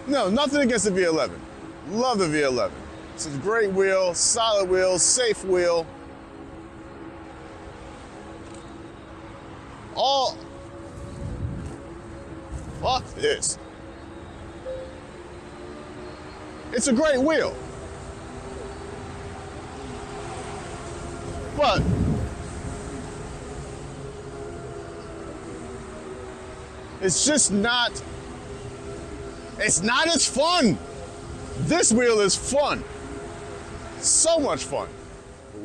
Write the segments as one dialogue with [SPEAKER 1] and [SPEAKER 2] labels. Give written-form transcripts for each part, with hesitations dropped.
[SPEAKER 1] No, nothing against the V11. Love the V11. It's a great wheel, solid wheel, safe wheel. All, fuck this. It's a great wheel. But it's just not, it's not as fun. This wheel is fun. So much fun.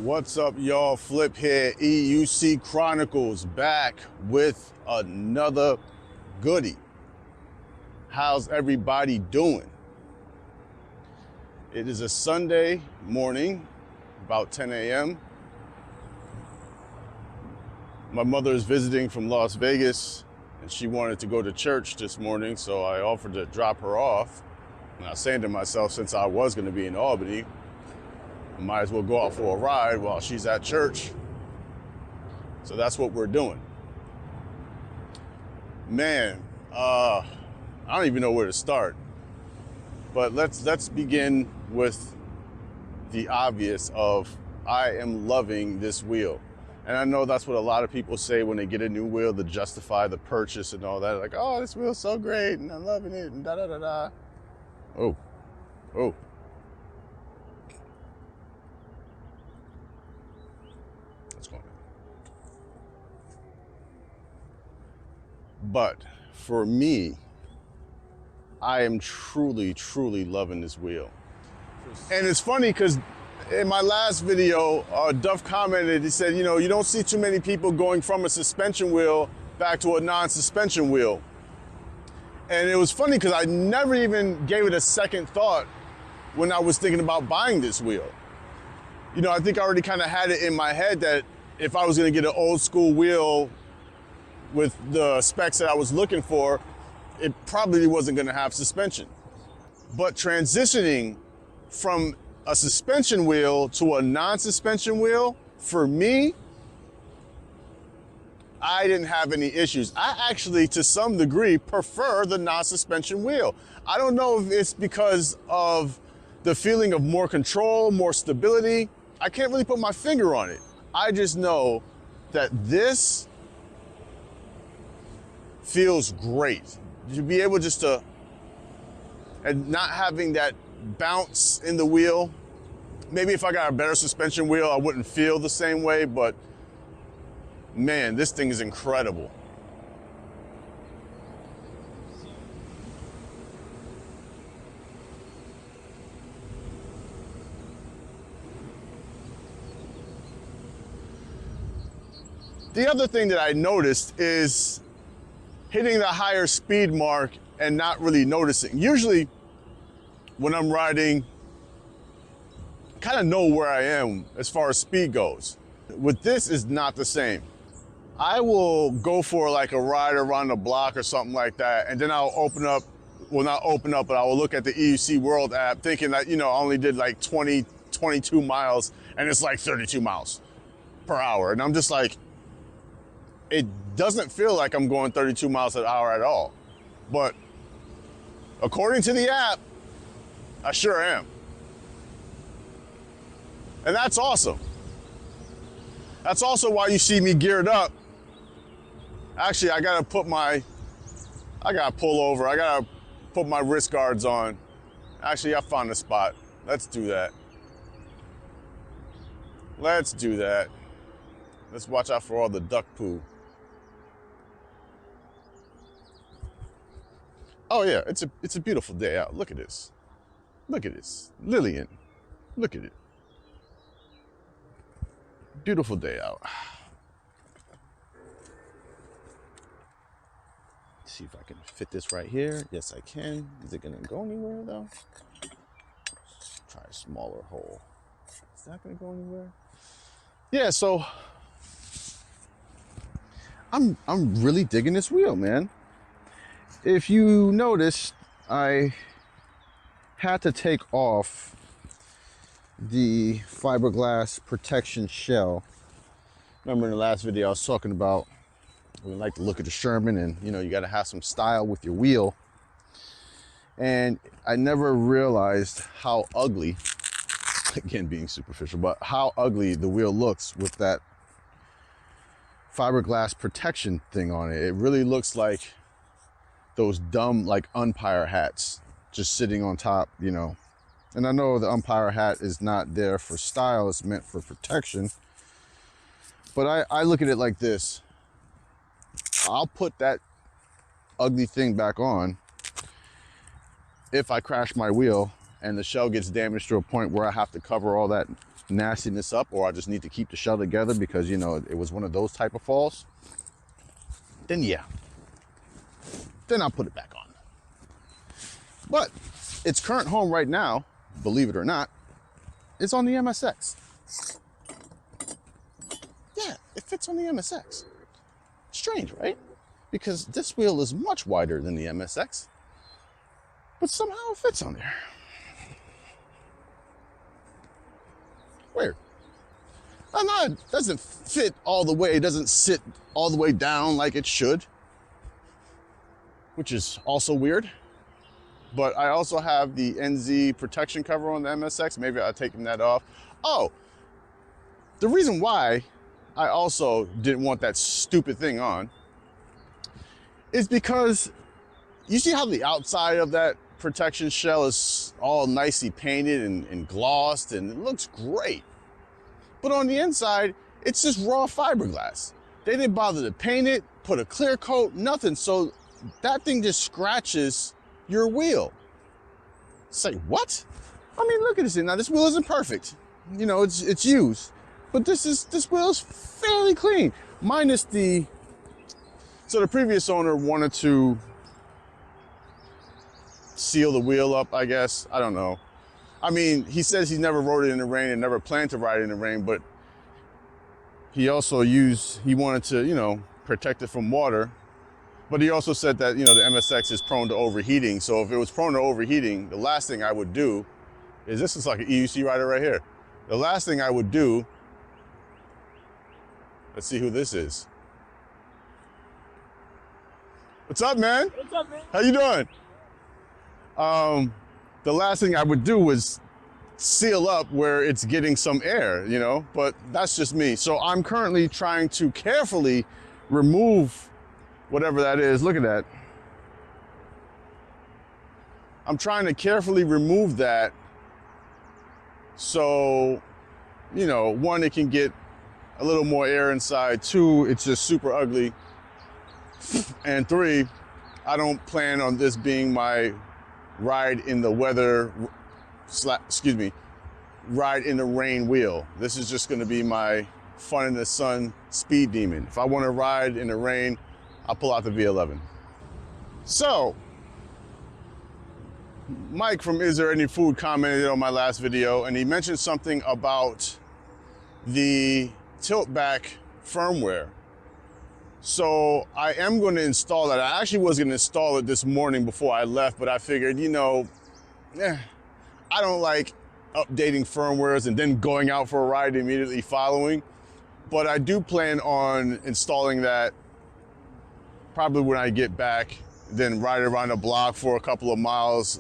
[SPEAKER 1] What's up, y'all? Flip here, EUC Chronicles, back with another goodie. How's everybody doing? It is a Sunday morning, about 10 a.m. My mother is visiting from Las Vegas, and she wanted to go to church this morning, so I offered to drop her off. And I was saying to myself, since I was going to be in Albany, I might as well go out for a ride while she's at church. So that's what we're doing. Man, I don't even know where to start. But let's begin with the obvious of I am loving this wheel. And I know that's what a lot of people say when they get a new wheel to justify the purchase and all that. Like, oh, this wheel's so great and I'm loving it and da-da-da-da. Oh. What's going on? But for me, I am truly, truly loving this wheel. And it's funny because in my last video, Duff commented, he said, you know, you don't see too many people going from a suspension wheel back to a non-suspension wheel. And it was funny because I never even gave it a second thought when I was thinking about buying this wheel. You know, I think I already kind of had it in my head that if I was going to get an old school wheel with the specs that I was looking for, it probably wasn't going to have suspension. But transitioning from a suspension wheel to a non-suspension wheel, for me, I didn't have any issues. I actually, to some degree, prefer the non-suspension wheel. I don't know if it's because of the feeling of more control, more stability. I can't really put my finger on it. I just know that this feels great. To be able just to, and not having that bounce in the wheel. Maybe if I got a better suspension wheel, I wouldn't feel the same way, but man, this thing is incredible. The other thing that I noticed is hitting the higher speed mark and not really noticing. Usually when I'm riding, I kind of know where I am as far as speed goes. With this is not the same. I will go for like a ride around the block or something like that, and then I'll open up, well, not open up, but I will look at the EUC World app thinking that, you know, I only did like 22 miles and it's like 32 miles per hour. And I'm just like, it doesn't feel like I'm going 32 miles an hour at all. But according to the app, I sure am. And that's awesome. That's also why you see me geared up. Actually, I gotta pull over. I gotta put my wrist guards on. Actually, I found a spot. Let's do that. Let's do that. Let's watch out for all the duck poo. Oh yeah, it's a beautiful day out. Look at this. Look at this. Lillian. Look at it. Beautiful day out. See if I can fit this right here. Yes, I can. Is it gonna go anywhere though? Let's try a smaller hole. Is that gonna go anywhere? Yeah, so I'm really digging this wheel, man. If you noticed, I had to take off the fiberglass protection shell. Remember in the last video I was talking about we like to look at the Sherman, and you know, you got to have some style with your wheel. And I never realized how ugly, again being superficial, but how ugly the wheel looks with that fiberglass protection thing on it. It really looks like those dumb like umpire hats just sitting on top, you know. And I know the umpire hat is not there for style, it's meant for protection. But I look at it like this. I'll put that ugly thing back on if I crash my wheel and the shell gets damaged to a point where I have to cover all that nastiness up, or I just need to keep the shell together because, you know, it was one of those type of falls, then yeah, then I'll put it back on. But its current home right now, believe it or not, is on the MSX. Yeah, it fits on the MSX. Strange, right? Because this wheel is much wider than the MSX, but somehow it fits on there. Weird. I know it doesn't fit all the way, it doesn't sit all the way down like it should, which is also weird. But I also have the NZ protection cover on the MSX. Maybe I'll take that off. Oh, the reason why I also didn't want that stupid thing on is because you see how the outside of that protection shell is all nicely painted and glossed, and it looks great. But on the inside, it's just raw fiberglass. They didn't bother to paint it, put a clear coat, nothing. So that thing just scratches your wheel. Say, what? I mean, look at this thing. Now, this wheel isn't perfect. You know, it's used. But this wheel is fairly clean. Minus the, so the previous owner wanted to seal the wheel up, I guess. I don't know. I mean, he says he never rode it in the rain and never planned to ride it in the rain, but he also he wanted to, you know, protect it from water. But he also said that, you know, the MSX is prone to overheating. So if it was prone to overheating, the last thing I would do is, this is like an EUC rider right here. The last thing I would do, let's see who this is. What's up, man?
[SPEAKER 2] What's up, man?
[SPEAKER 1] How you doing? The last thing I would do was seal up where it's getting some air, you know, but that's just me. So I'm currently trying to carefully remove whatever that is. Look at that. I'm trying to carefully remove that so, you know, one, it can get a little more air inside. Two, it's just super ugly. And three, I don't plan on this being my ride in the weather, ride in the rain wheel. This is just gonna be my fun in the sun speed demon. If I wanna ride in the rain, I'll pull out the V11. So, Mike from Is There Any Food commented on my last video, and he mentioned something about the tilt back firmware. So I am going to install that. I actually was going to install it this morning before I left, but I figured, you know, I don't like updating firmwares and then going out for a ride immediately following. But I do plan on installing that probably when I get back, then ride around the block for a couple of miles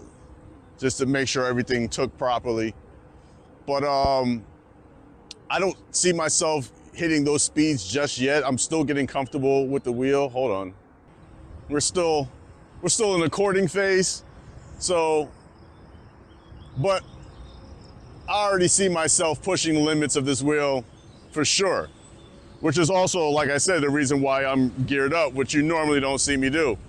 [SPEAKER 1] just to make sure everything took properly. But I don't see myself hitting those speeds just yet. I'm still getting comfortable with the wheel. Hold on. We're still in the courting phase. So, but I already see myself pushing limits of this wheel for sure, which is also, like I said, the reason why I'm geared up, which you normally don't see me do.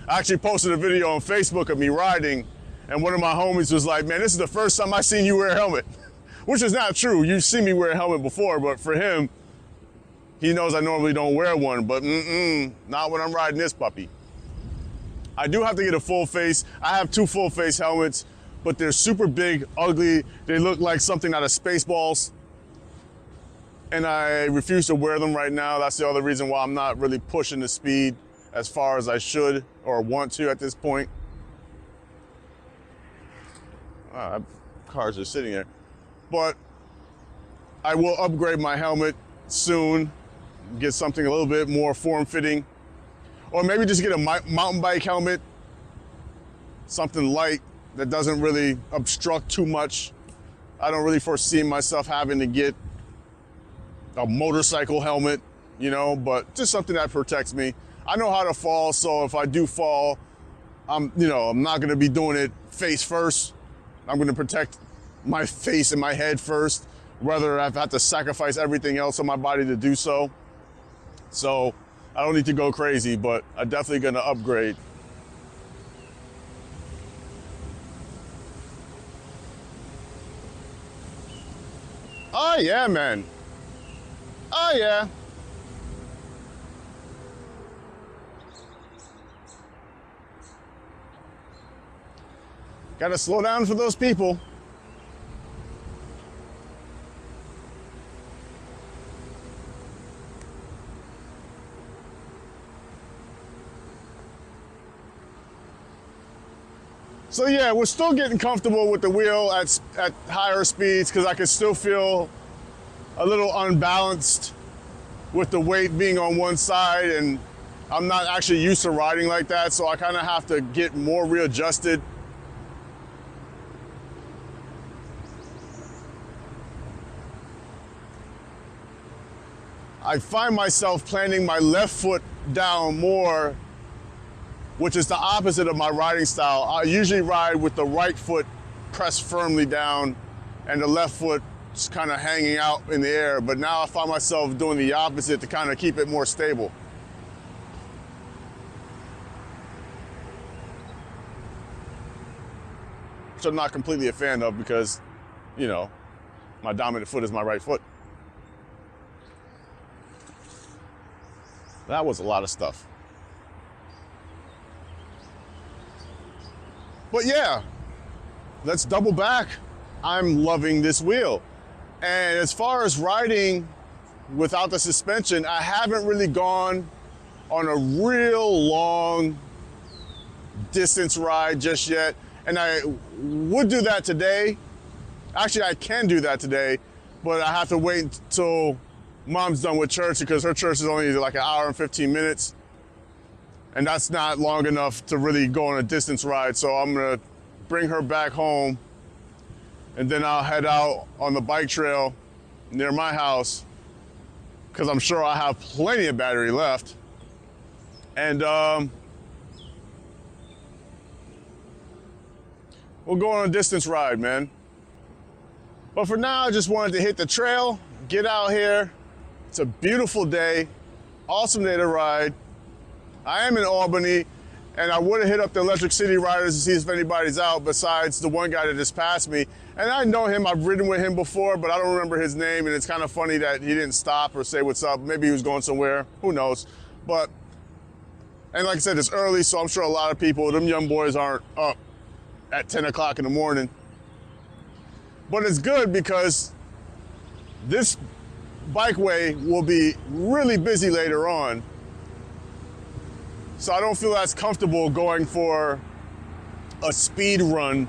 [SPEAKER 1] I actually posted a video on Facebook of me riding, and one of my homies was like, man, this is the first time I've seen you wear a helmet, which is not true. You've seen me wear a helmet before, but for him, he knows I normally don't wear one, but not when I'm riding this puppy. I do have to get a full face. I have two full face helmets, but they're super big, ugly. They look like something out of Spaceballs. And I refuse to wear them right now. That's the other reason why I'm not really pushing the speed as far as I should or want to at this point. Cars are sitting there. But I will upgrade my helmet soon, get something a little bit more form-fitting, or maybe just get a mountain bike helmet something light that doesn't really obstruct too much. I don't really foresee myself having to get a motorcycle helmet, you know, but just something that protects me. I know how to fall, so if I do fall, I'm not gonna be doing it face first. I'm gonna protect my face and my head first, whether I've had to sacrifice everything else on my body to do so. So I don't need to go crazy, but I'm definitely gonna upgrade. Oh yeah, man. Oh yeah. Gotta slow down for those people. So yeah, we're still getting comfortable with the wheel at higher speeds because I can still feel a little unbalanced with the weight being on one side, and I'm not actually used to riding like that, so I kind of have to get more readjusted. I find myself planting my left foot down more, which is the opposite of my riding style. I usually ride with the right foot pressed firmly down and the left foot just kind of hanging out in the air. But now I find myself doing the opposite to kind of keep it more stable. Which I'm not completely a fan of because, you know, my dominant foot is my right foot. That was a lot of stuff. But yeah, let's double back. I'm loving this wheel. And as far as riding without the suspension, I haven't really gone on a real long distance ride just yet. And I would do that today. Actually, I can do that today, but I have to wait until Mom's done with church because her church is only like an hour and 15 minutes. And that's not long enough to really go on a distance ride. So I'm gonna bring her back home and then I'll head out on the bike trail near my house because I'm sure I have plenty of battery left. And we'll go on a distance ride, man. But for now, I just wanted to hit the trail, get out here. It's a beautiful day, awesome day to ride. I am in Albany, and I would have hit up the Electric City Riders to see if anybody's out besides the one guy that just passed me. And I know him, I've ridden with him before, but I don't remember his name, and it's kind of funny that he didn't stop or say what's up. Maybe he was going somewhere, who knows. And like I said, it's early, so I'm sure a lot of people, them young boys aren't up at 10 o'clock in the morning. But it's good because this bikeway will be really busy later on. So I don't feel as comfortable going for a speed run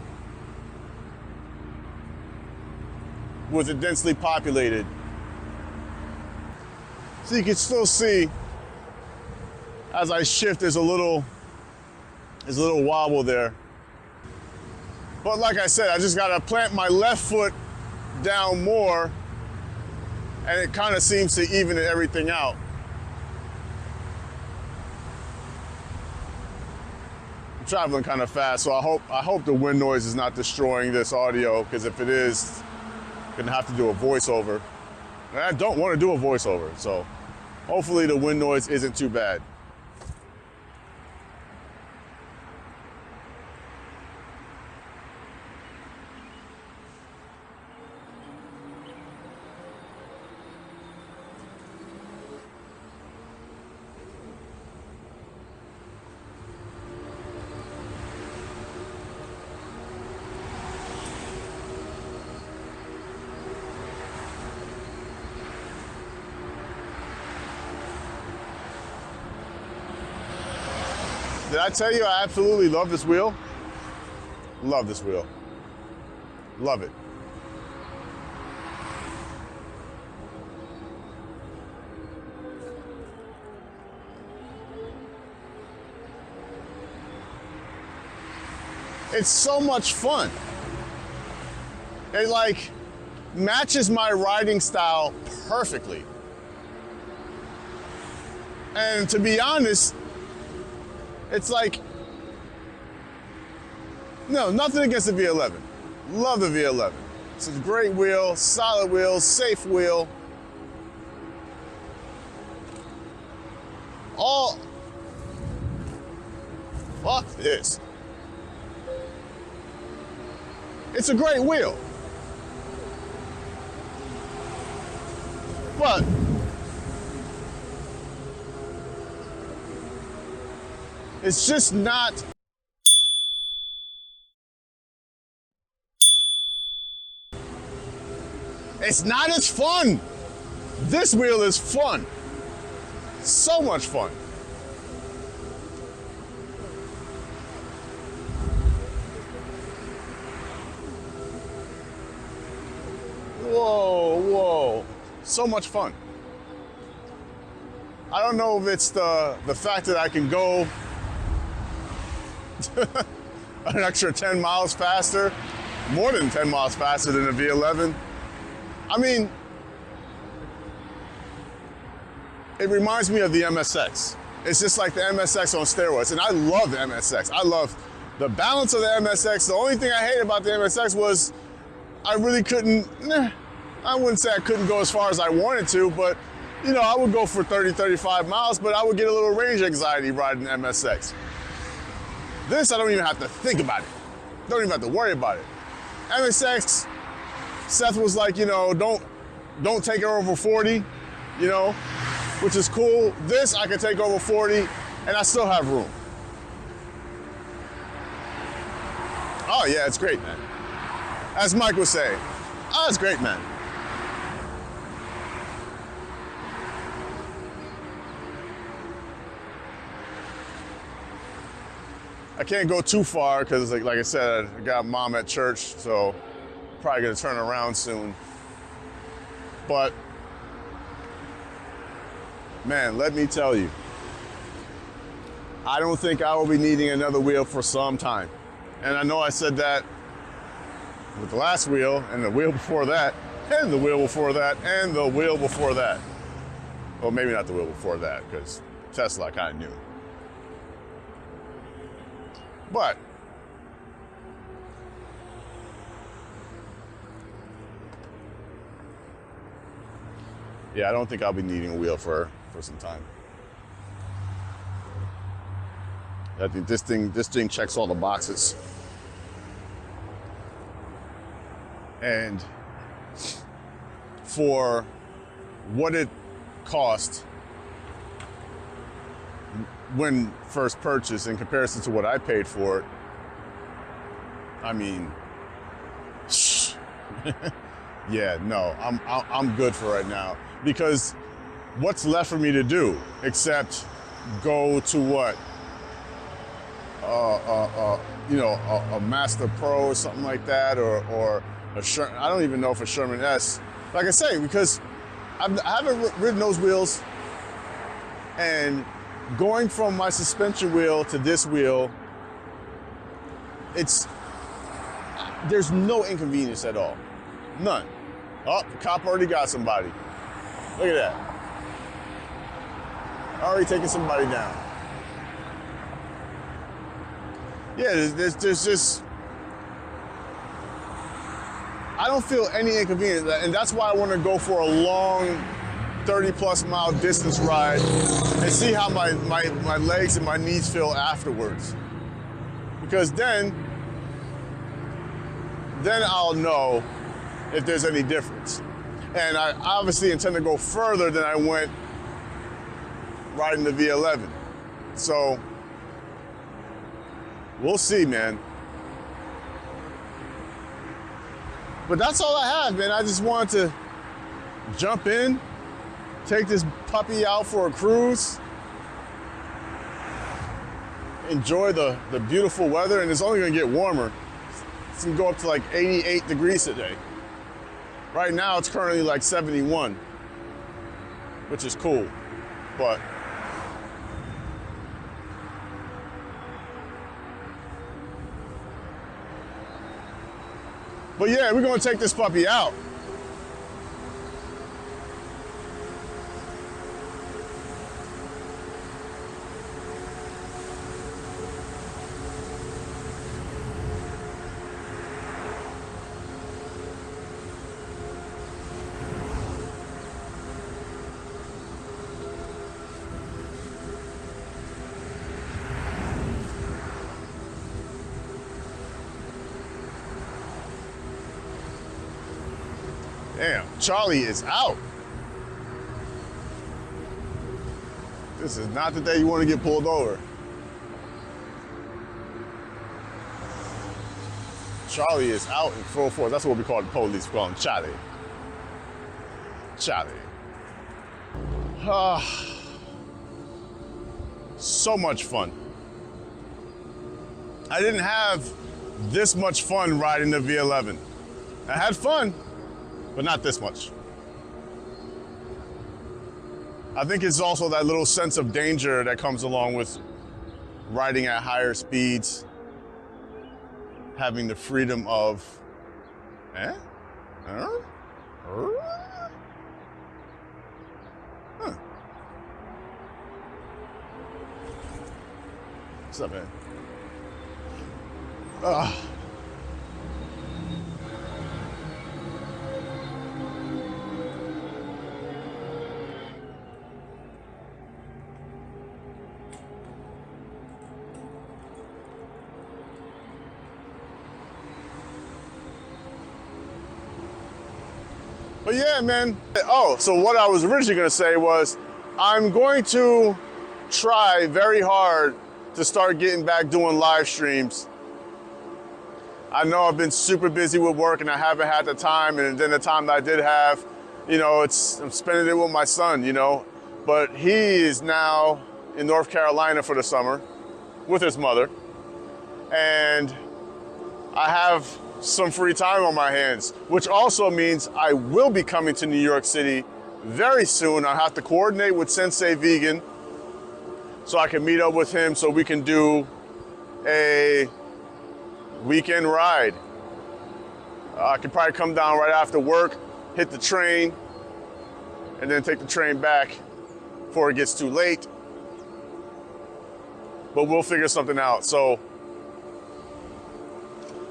[SPEAKER 1] with it densely populated. So you can still see as I shift, there's a little wobble there. But like I said, I just gotta plant my left foot down more and it kind of seems to even everything out. I'm traveling kind of fast, so I hope the wind noise is not destroying this audio, because if it is, I'm gonna have to do a voiceover. And I don't want to do a voiceover, so hopefully the wind noise isn't too bad. Did I tell you I absolutely love this wheel? Love this wheel. Love it. It's so much fun. It like matches my riding style perfectly. And to be honest, it's like, no, nothing against the V11. Love the V11. It's a great wheel, solid wheel, safe wheel. All, fuck this. It's a great wheel. But it's just not. It's not as fun. This wheel is fun. So much fun. Whoa, whoa. So much fun. I don't know if it's the fact that I can go an extra 10 miles faster, more than 10 miles faster than the V11. I mean, it reminds me of the MSX. It's just like the MSX on steroids, and I love the MSX. I love the balance of the MSX. The only thing I hate about the MSX was I really couldn't, I wouldn't say I couldn't go as far as I wanted to, but you know, I would go for 30, 35 miles, but I would get a little range anxiety riding the MSX. This, I don't even have to think about it. Don't even have to worry about it. MSX, Seth was like, you know, don't take it over 40, you know, which is cool. This, I can take over 40, and I still have room. Oh yeah, it's great, man. As Mike was saying, oh, it's great, man. I can't go too far because, like I said, I got mom at church, so probably gonna turn around soon. But man, let me tell you, I don't think I will be needing another wheel for some time. And I know I said that with the last wheel, and the wheel before that, and the wheel before that, and the wheel before that. Well, maybe not the wheel before that, because Tesla I kind of knew. But yeah, I don't think I'll be needing a wheel for some time. I think this thing checks all the boxes. And for what it cost when first purchased in comparison to what I paid for it, I mean, yeah, no, I'm good for right now, because what's left for me to do except go to what, you know, a Master Pro or something like that, or a Sherman. I don't even know if a Sherman S. Like I say, because I haven't ridden those wheels, and going from my suspension wheel to this wheel, there's no inconvenience at all. None. Oh, the cop already got somebody. Look at that. Already taking somebody down. Yeah, there's just, I don't feel any inconvenience, and that's why I want to go for a long 30+ mile distance ride and see how my legs and my knees feel afterwards. Because then I'll know if there's any difference. And I obviously intend to go further than I went riding the V11. So we'll see, man. But that's all I have, man. I just wanted to jump in, take this puppy out for a cruise, enjoy the beautiful weather, and it's only gonna get warmer. It's gonna go up to like 88 degrees today. Right now it's currently like 71, which is cool, but But yeah, we're gonna take this puppy out. Damn, Charlie is out. This is not the day you want to get pulled over. Charlie is out in full force. That's what we call the police. We call him Charlie. Charlie. So much fun. I didn't have this much fun riding the V11. I had fun, but not this much. I think it's also that little sense of danger that comes along with riding at higher speeds, having the freedom of, What's up, man? But yeah, man. Oh, so what I was originally gonna say was, I'm going to try very hard to start getting back doing live streams. I know I've been super busy with work and I haven't had the time, and then the time that I did have, you know, I'm spending it with my son, you know. But he is now in North Carolina for the summer with his mother. And I have some free time on my hands, which also means I will be coming to New York City very soon. I'll have to coordinate with Sensei Vegan so I can meet up with him so we can do a weekend ride. I can probably come down right after work, hit the train, and then take the train back before it gets too late. But we'll figure something out. So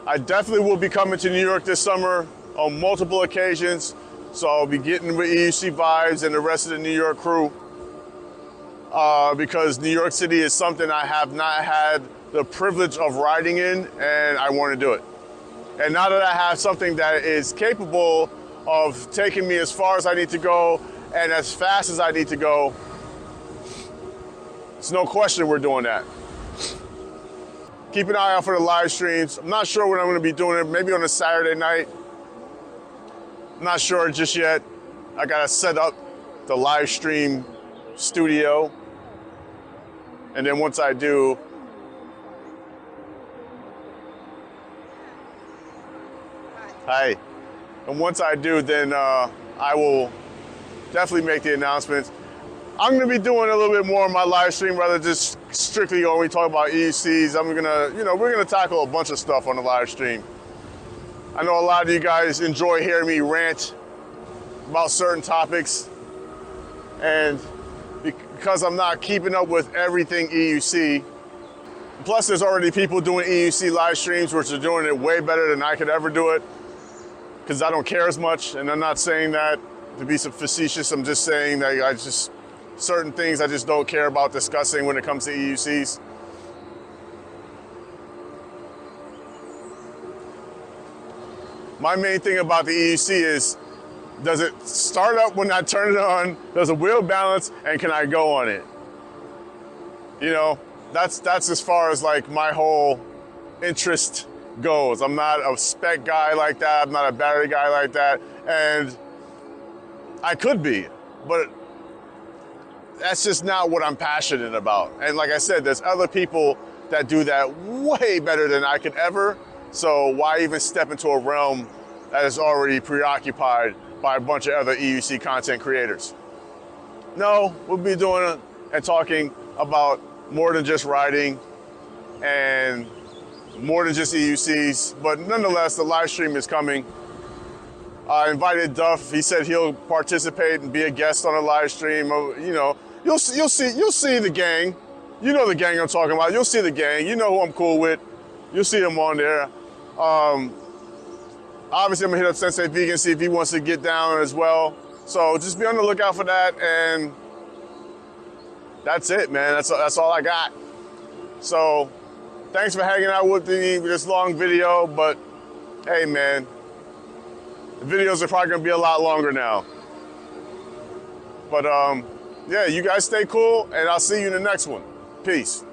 [SPEAKER 1] I definitely will be coming to New York this summer on multiple occasions. So I'll be getting with EUC Vibes and the rest of the New York crew because New York City is something I have not had the privilege of riding in, and I want to do it. And now that I have something that is capable of taking me as far as I need to go and as fast as I need to go, it's no question we're doing that. Keep an eye out for the live streams. I'm not sure when I'm going to be doing it, maybe on a Saturday night. I'm not sure just yet. I got to set up the live stream studio. And then once I do, hi. And once I do, then I will definitely make the announcements. I'm gonna be doing a little bit more on my live stream rather than just strictly only talk about EUCs. I'm gonna, we're gonna tackle a bunch of stuff on the live stream. I know a lot of you guys enjoy hearing me rant about certain topics, and because I'm not keeping up with everything EUC, plus there's already people doing EUC live streams which are doing it way better than I could ever do it, because I don't care as much. And I'm not saying that to be facetious, I'm just saying that certain things I just don't care about discussing when it comes to EUCs. My main thing about the EUC is, does it start up when I turn it on? Does the wheel balance, and can I go on it? You know, that's as far as like my whole interest goes. I'm not a spec guy like that. I'm not a battery guy like that. And I could be, but that's just not what I'm passionate about. And like I said, there's other people that do that way better than I could ever. So why even step into a realm that is already preoccupied by a bunch of other EUC content creators? No, we'll be doing and talking about more than just riding and more than just EUCs, but nonetheless, the live stream is coming. I invited Duff. He said he'll participate and be a guest on a live stream. You know, you'll see the gang. You know the gang I'm talking about. You'll see the gang. You know who I'm cool with. You'll see him on there. Obviously, I'm gonna hit up Sensei Vegan, see if he wants to get down as well. So just be on the lookout for that, and that's it, man. That's all I got. So thanks for hanging out with me with this long video, but hey, man, the videos are probably gonna be a lot longer now. But yeah, you guys stay cool, and I'll see you in the next one. Peace.